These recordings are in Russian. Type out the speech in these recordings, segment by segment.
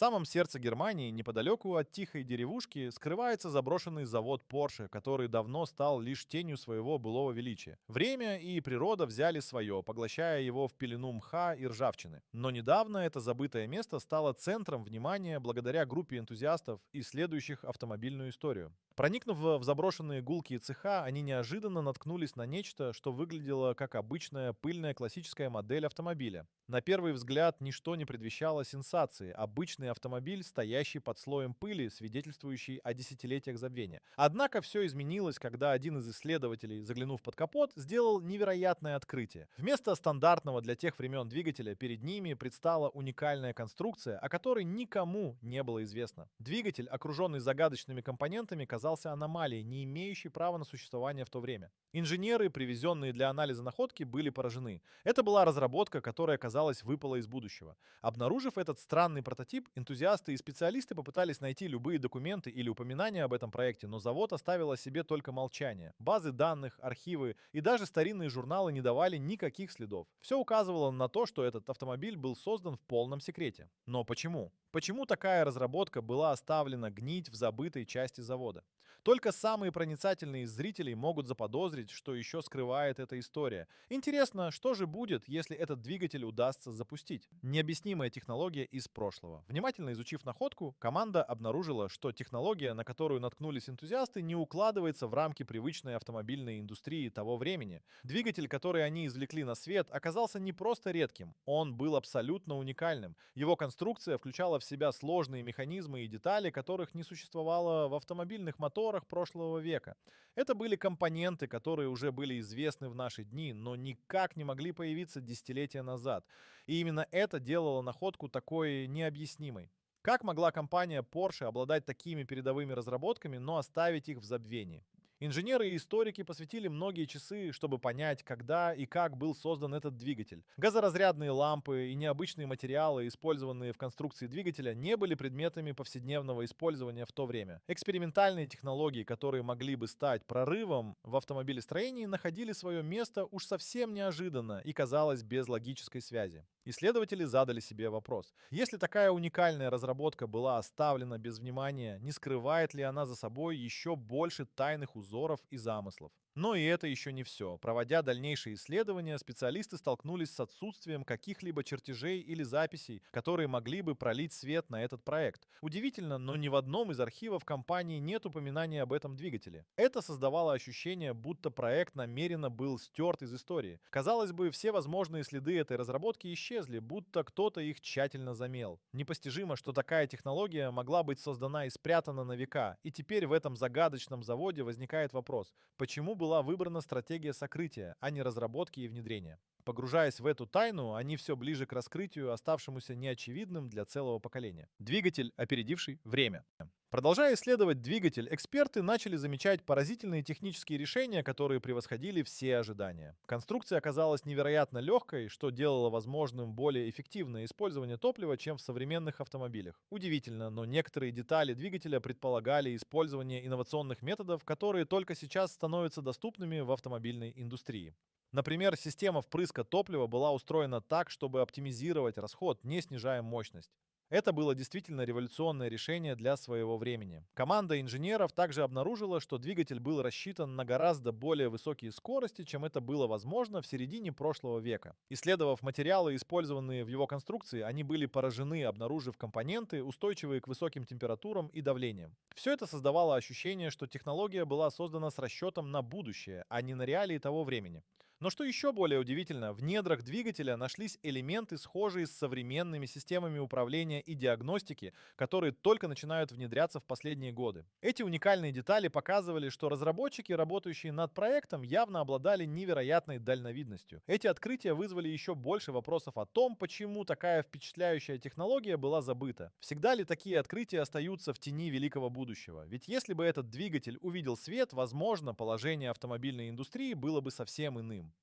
самом сердце Германии, неподалеку от тихой деревушки, скрывается заброшенный завод Porsche, который давно стал лишь тенью своего былого величия. Время и природа взяли свое, поглощая его в пелену мха и ржавчины. Но недавно это забытое место стало центром внимания благодаря группе энтузиастов, исследующих автомобильную историю. Проникнув в заброшенные гулкие цеха, они неожиданно наткнулись на нечто, что выглядело как обычная пыльная классическая модель автомобиля. На первый взгляд ничто не предвещало сенсации. Обычный автомобиль, стоящий под слоем пыли, свидетельствующий о десятилетиях забвения. Однако все изменилось, когда один из исследователей, заглянув под капот, сделал невероятное открытие. Вместо стандартного для тех времен двигателя перед ними предстала уникальная конструкция, о которой никому не было известно. Двигатель, окруженный загадочными компонентами, казался аномалией, не имеющей права на существование в то время. Инженеры, привезенные для анализа находки, были поражены. Это была разработка, которая, казалось, выпала из будущего. Обнаружив этот странный прототип, энтузиасты и специалисты попытались найти любые документы или упоминания об этом проекте, но завод оставил о себе только молчание. Базы данных, архивы и даже старинные журналы не давали никаких следов. Все указывало на то, что этот автомобиль был создан в полном секрете. Но почему? Почему такая разработка была оставлена гнить в забытой части завода? Только самые проницательные из зрителей могут заподозрить, что еще скрывает эта история. Интересно, что же будет, если этот двигатель удастся запустить? Необъяснимая технология из прошлого. Внимательно изучив находку, команда обнаружила, что технология, на которую наткнулись энтузиасты, не укладывается в рамки привычной автомобильной индустрии того времени. Двигатель, который они извлекли на свет, оказался не просто редким, он был абсолютно уникальным. Его конструкция включала в себя сложные механизмы и детали, которых не существовало в автомобильных моторах прошлого века. Это были компоненты, которые уже были известны в наши дни, но никак не могли появиться десятилетия назад. И именно это делало находку такой необъяснимой. Как могла компания Porsche обладать такими передовыми разработками, но оставить их в забвении? Инженеры и историки посвятили многие часы, чтобы понять, когда и как был создан этот двигатель. Газоразрядные лампы и необычные материалы, использованные в конструкции двигателя, не были предметами повседневного использования в то время. Экспериментальные технологии, которые могли бы стать прорывом в автомобилестроении, находили свое место уж совсем неожиданно и, казалось, без логической связи. Исследователи задали себе вопрос: если такая уникальная разработка была оставлена без внимания, не скрывает ли она за собой еще больше тайных узоров и замыслов? Но и это еще не все. Проводя дальнейшие исследования, специалисты столкнулись с отсутствием каких-либо чертежей или записей, которые могли бы пролить свет на этот проект. Удивительно, но ни в одном из архивов компании нет упоминания об этом двигателе. Это создавало ощущение, будто проект намеренно был стерт из истории. Казалось бы, все возможные следы этой разработки исчезли, будто кто-то их тщательно замел. Непостижимо, что такая технология могла быть создана и спрятана на века. И теперь в этом загадочном заводе возникает вопрос: почему была выбрана стратегия сокрытия, а не разработки и внедрения? Погружаясь в эту тайну, они все ближе к раскрытию, оставшемуся неочевидным для целого поколения. Двигатель, опередивший время. Продолжая исследовать двигатель, эксперты начали замечать поразительные технические решения, которые превосходили все ожидания. Конструкция оказалась невероятно легкой, что делало возможным более эффективное использование топлива, чем в современных автомобилях. Удивительно, но некоторые детали двигателя предполагали использование инновационных методов, которые только сейчас становятся доступными в автомобильной индустрии. Например, система впрыска топлива была устроена так, чтобы оптимизировать расход, не снижая мощность. Это было действительно революционное решение для своего времени. Команда инженеров также обнаружила, что двигатель был рассчитан на гораздо более высокие скорости, чем это было возможно в середине прошлого века. Исследовав материалы, использованные в его конструкции, они были поражены, обнаружив компоненты, устойчивые к высоким температурам и давлениям. Все это создавало ощущение, что технология была создана с расчетом на будущее, а не на реалии того времени. Но что еще более удивительно, в недрах двигателя нашлись элементы, схожие с современными системами управления и диагностики, которые только начинают внедряться в последние годы. Эти уникальные детали показывали, что разработчики, работающие над проектом, явно обладали невероятной дальновидностью. Эти открытия вызвали еще больше вопросов о том, почему такая впечатляющая технология была забыта. Всегда ли такие открытия остаются в тени великого будущего? Ведь если бы этот двигатель увидел свет, возможно, положение автомобильной индустрии было бы совсем иным.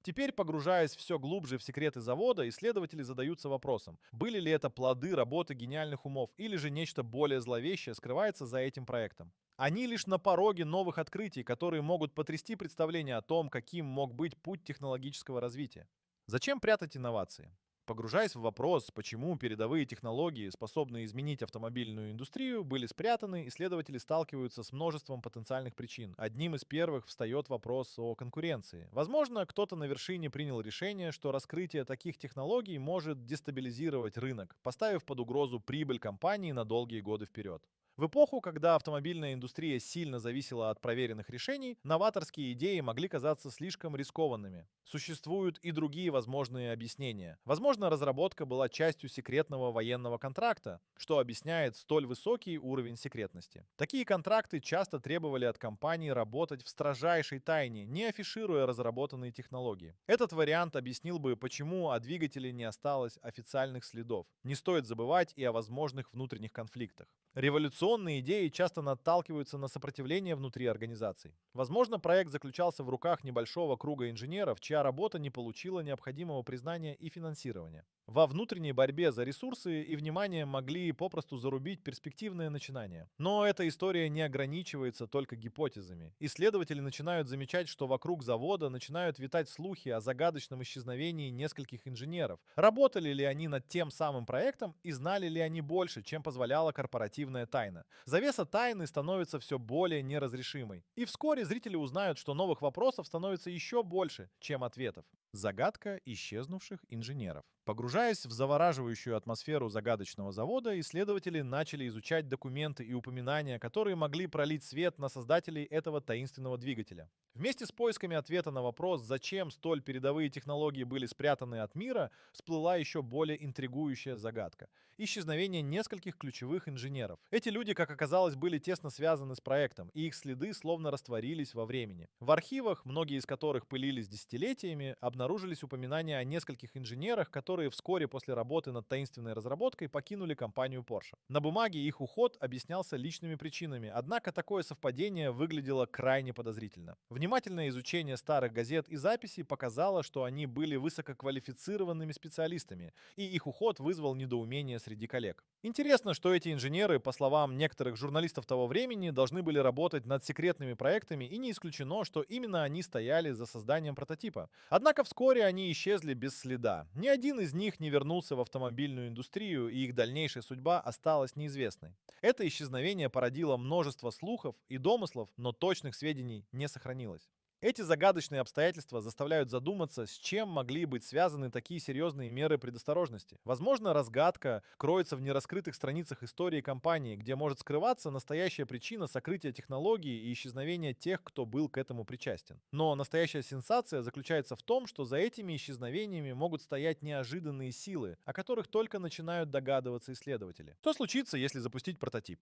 Теперь, погружаясь все глубже в секреты завода, исследователи задаются вопросом: были ли это плоды работы гениальных умов, или же нечто более зловещее скрывается за этим проектом? Они лишь на пороге новых открытий, которые могут потрясти представление о том, каким мог быть путь технологического развития. Зачем прятать инновации? Погружаясь в вопрос, почему передовые технологии, способные изменить автомобильную индустрию, были спрятаны, исследователи сталкиваются с множеством потенциальных причин. Одним из первых встает вопрос о конкуренции. Возможно, кто-то на вершине принял решение, что раскрытие таких технологий может дестабилизировать рынок, поставив под угрозу прибыль компании на долгие годы вперед. В эпоху, когда автомобильная индустрия сильно зависела от проверенных решений, новаторские идеи могли казаться слишком рискованными. Существуют и другие возможные объяснения. Возможно, разработка была частью секретного военного контракта, что объясняет столь высокий уровень секретности. Такие контракты часто требовали от компаний работать в строжайшей тайне, не афишируя разработанные технологии. Этот вариант объяснил бы, почему о двигателе не осталось официальных следов. Не стоит забывать и о возможных внутренних конфликтах. Революционные идеи часто наталкиваются на сопротивление внутри организаций. Возможно, проект заключался в руках небольшого круга инженеров, чья работа не получила необходимого признания и финансирования. Во внутренней борьбе за ресурсы и внимание могли попросту зарубить перспективное начинание. Но эта история не ограничивается только гипотезами. Исследователи начинают замечать, что вокруг завода начинают витать слухи о загадочном исчезновении нескольких инженеров. Работали ли они над тем самым проектом и знали ли они больше, чем позволяла корпоративная тайна? Завеса тайны становится все более неразрешимой. И вскоре зрители узнают, что новых вопросов становится еще больше, чем ответов. Загадка исчезнувших инженеров. Погружаясь в завораживающую атмосферу загадочного завода, исследователи начали изучать документы и упоминания, которые могли пролить свет на создателей этого таинственного двигателя. Вместе с поисками ответа на вопрос, зачем столь передовые технологии были спрятаны от мира, всплыла еще более интригующая загадка. Исчезновение нескольких ключевых инженеров. Эти люди, как оказалось, были тесно связаны с проектом, и их следы словно растворились во времени. В архивах, многие из которых пылились десятилетиями, обнаружились упоминания о нескольких инженерах, которые вскоре после работы над таинственной разработкой покинули компанию Porsche. На бумаге их уход объяснялся личными причинами, однако такое совпадение выглядело крайне подозрительно. Внимательное изучение старых газет и записей показало, что они были высококвалифицированными специалистами, и их уход вызвал недоумение среди коллег. Интересно, что эти инженеры, по словам некоторых журналистов того времени, должны были работать над секретными проектами, и не исключено, что именно они стояли за созданием прототипа. Однако вскоре они исчезли без следа. Ни один из них не вернулся в автомобильную индустрию, и их дальнейшая судьба осталась неизвестной. Это исчезновение породило множество слухов и домыслов, но точных сведений не сохранилось. Эти загадочные обстоятельства заставляют задуматься, с чем могли быть связаны такие серьезные меры предосторожности. Возможно, разгадка кроется в нераскрытых страницах истории компании, где может скрываться настоящая причина сокрытия технологий и исчезновения тех, кто был к этому причастен. Но настоящая сенсация заключается в том, что за этими исчезновениями могут стоять неожиданные силы, о которых только начинают догадываться исследователи. Что случится, если запустить прототип?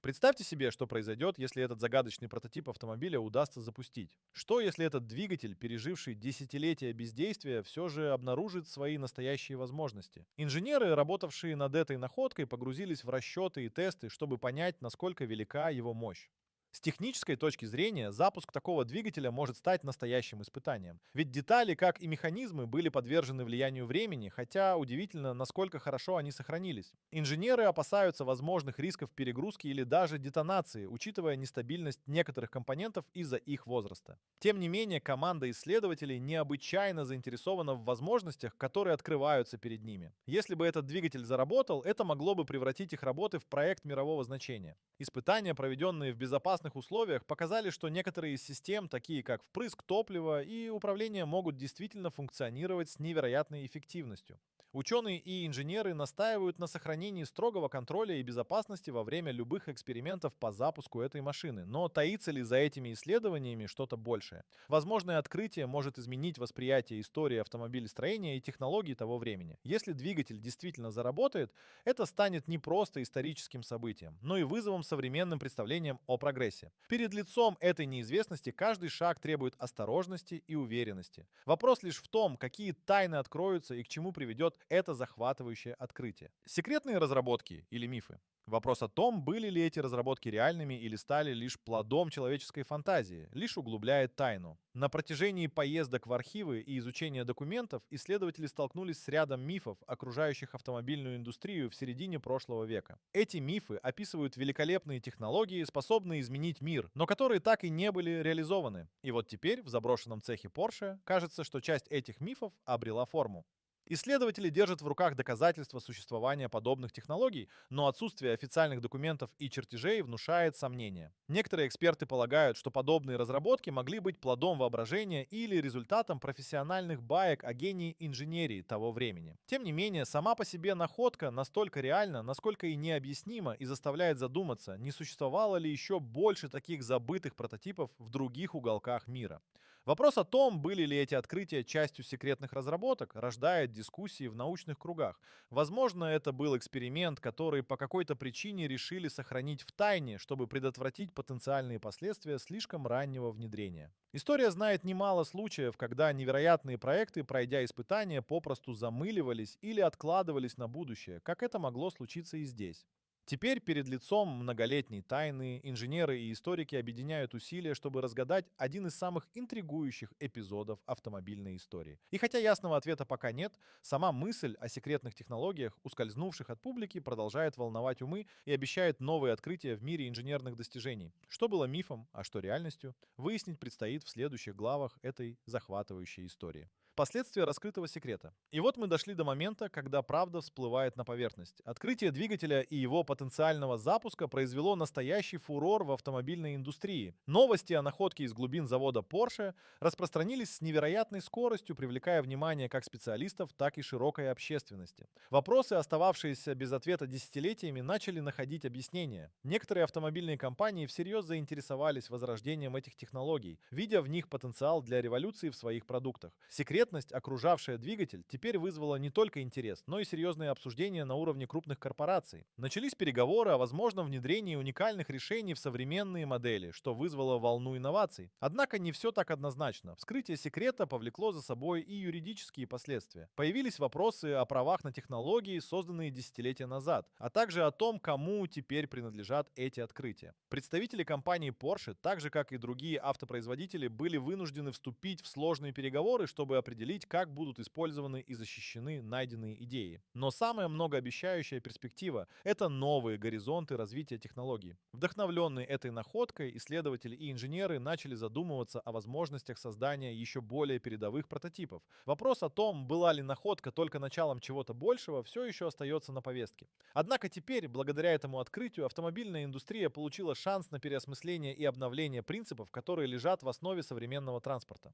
Представьте себе, что произойдет, если этот загадочный прототип автомобиля удастся запустить. Что, если этот двигатель, переживший десятилетия бездействия, все же обнаружит свои настоящие возможности? Инженеры, работавшие над этой находкой, погрузились в расчеты и тесты, чтобы понять, насколько велика его мощь. С технической точки зрения, запуск такого двигателя может стать настоящим испытанием. Ведь детали, как и механизмы, были подвержены влиянию времени, хотя удивительно, насколько хорошо они сохранились. Инженеры опасаются возможных рисков перегрузки или даже детонации, учитывая нестабильность некоторых компонентов из-за их возраста. Тем не менее, команда исследователей необычайно заинтересована в возможностях, которые открываются перед ними. Если бы этот двигатель заработал, это могло бы превратить их работы в проект мирового значения. Испытания, проведенные в безопасности условиях, показали, что некоторые из систем, такие как впрыск топлива и управление, могут действительно функционировать с невероятной эффективностью. Ученые и инженеры настаивают на сохранении строгого контроля и безопасности во время любых экспериментов по запуску этой машины. Но таится ли за этими исследованиями что-то большее? Возможное открытие может изменить восприятие истории автомобилестроения и технологий того времени. Если двигатель действительно заработает, это станет не просто историческим событием, но и вызовом современным представлениям о прогрессе. Перед лицом этой неизвестности каждый шаг требует осторожности и уверенности. Вопрос лишь в том, какие тайны откроются и к чему приведет это захватывающее открытие. Секретные разработки или мифы? Вопрос о том, были ли эти разработки реальными или стали лишь плодом человеческой фантазии, лишь углубляет тайну. На протяжении поездок в архивы и изучения документов исследователи столкнулись с рядом мифов, окружающих автомобильную индустрию в середине прошлого века. Эти мифы описывают великолепные технологии, способные изменить мир, но которые так и не были реализованы. И вот теперь в заброшенном цехе Porsche кажется, что часть этих мифов обрела форму. Исследователи держат в руках доказательства существования подобных технологий, но отсутствие официальных документов и чертежей внушает сомнения. Некоторые эксперты полагают, что подобные разработки могли быть плодом воображения или результатом профессиональных баек о гении инженерии того времени. Тем не менее, сама по себе находка настолько реальна, насколько и необъяснима и заставляет задуматься, не существовало ли еще больше таких забытых прототипов в других уголках мира. Вопрос о том, были ли эти открытия частью секретных разработок, рождает дискуссии в научных кругах. Возможно, это был эксперимент, который по какой-то причине решили сохранить в тайне, чтобы предотвратить потенциальные последствия слишком раннего внедрения. История знает немало случаев, когда невероятные проекты, пройдя испытания, попросту замыливались или откладывались на будущее, как это могло случиться и здесь. Теперь перед лицом многолетней тайны инженеры и историки объединяют усилия, чтобы разгадать один из самых интригующих эпизодов автомобильной истории. И хотя ясного ответа пока нет, сама мысль о секретных технологиях, ускользнувших от публики, продолжает волновать умы и обещает новые открытия в мире инженерных достижений. Что было мифом, а что реальностью, выяснить предстоит в следующих главах этой захватывающей истории. Последствия раскрытого секрета. И вот мы дошли до момента, когда правда всплывает на поверхность. Открытие двигателя и его потенциального запуска произвело настоящий фурор в автомобильной индустрии. Новости о находке из глубин завода Porsche распространились с невероятной скоростью, привлекая внимание как специалистов, так и широкой общественности. Вопросы, остававшиеся без ответа десятилетиями, начали находить объяснения. Некоторые автомобильные компании всерьез заинтересовались возрождением этих технологий, видя в них потенциал для революции в своих продуктах. Секретность, окружавшая двигатель, теперь вызвала не только интерес, но и серьезные обсуждения на уровне крупных корпораций. Начались переговоры о возможном внедрении уникальных решений в современные модели, что вызвало волну инноваций. Однако не все так однозначно. Вскрытие секрета повлекло за собой и юридические последствия. Появились вопросы о правах на технологии, созданные десятилетия назад, а также о том, кому теперь принадлежат эти открытия. Представители компании Porsche, так же как и другие автопроизводители, были вынуждены вступить в сложные переговоры, чтобы определить, как будут использованы и защищены найденные идеи. Но самая многообещающая перспектива — это новые горизонты развития технологий. Вдохновленные этой находкой, исследователи и инженеры начали задумываться о возможностях создания еще более передовых прототипов. Вопрос о том, была ли находка только началом чего-то большего, все еще остается на повестке. Однако теперь, благодаря этому открытию, автомобильная индустрия получила шанс на переосмысление и обновление принципов, которые лежат в основе современного транспорта.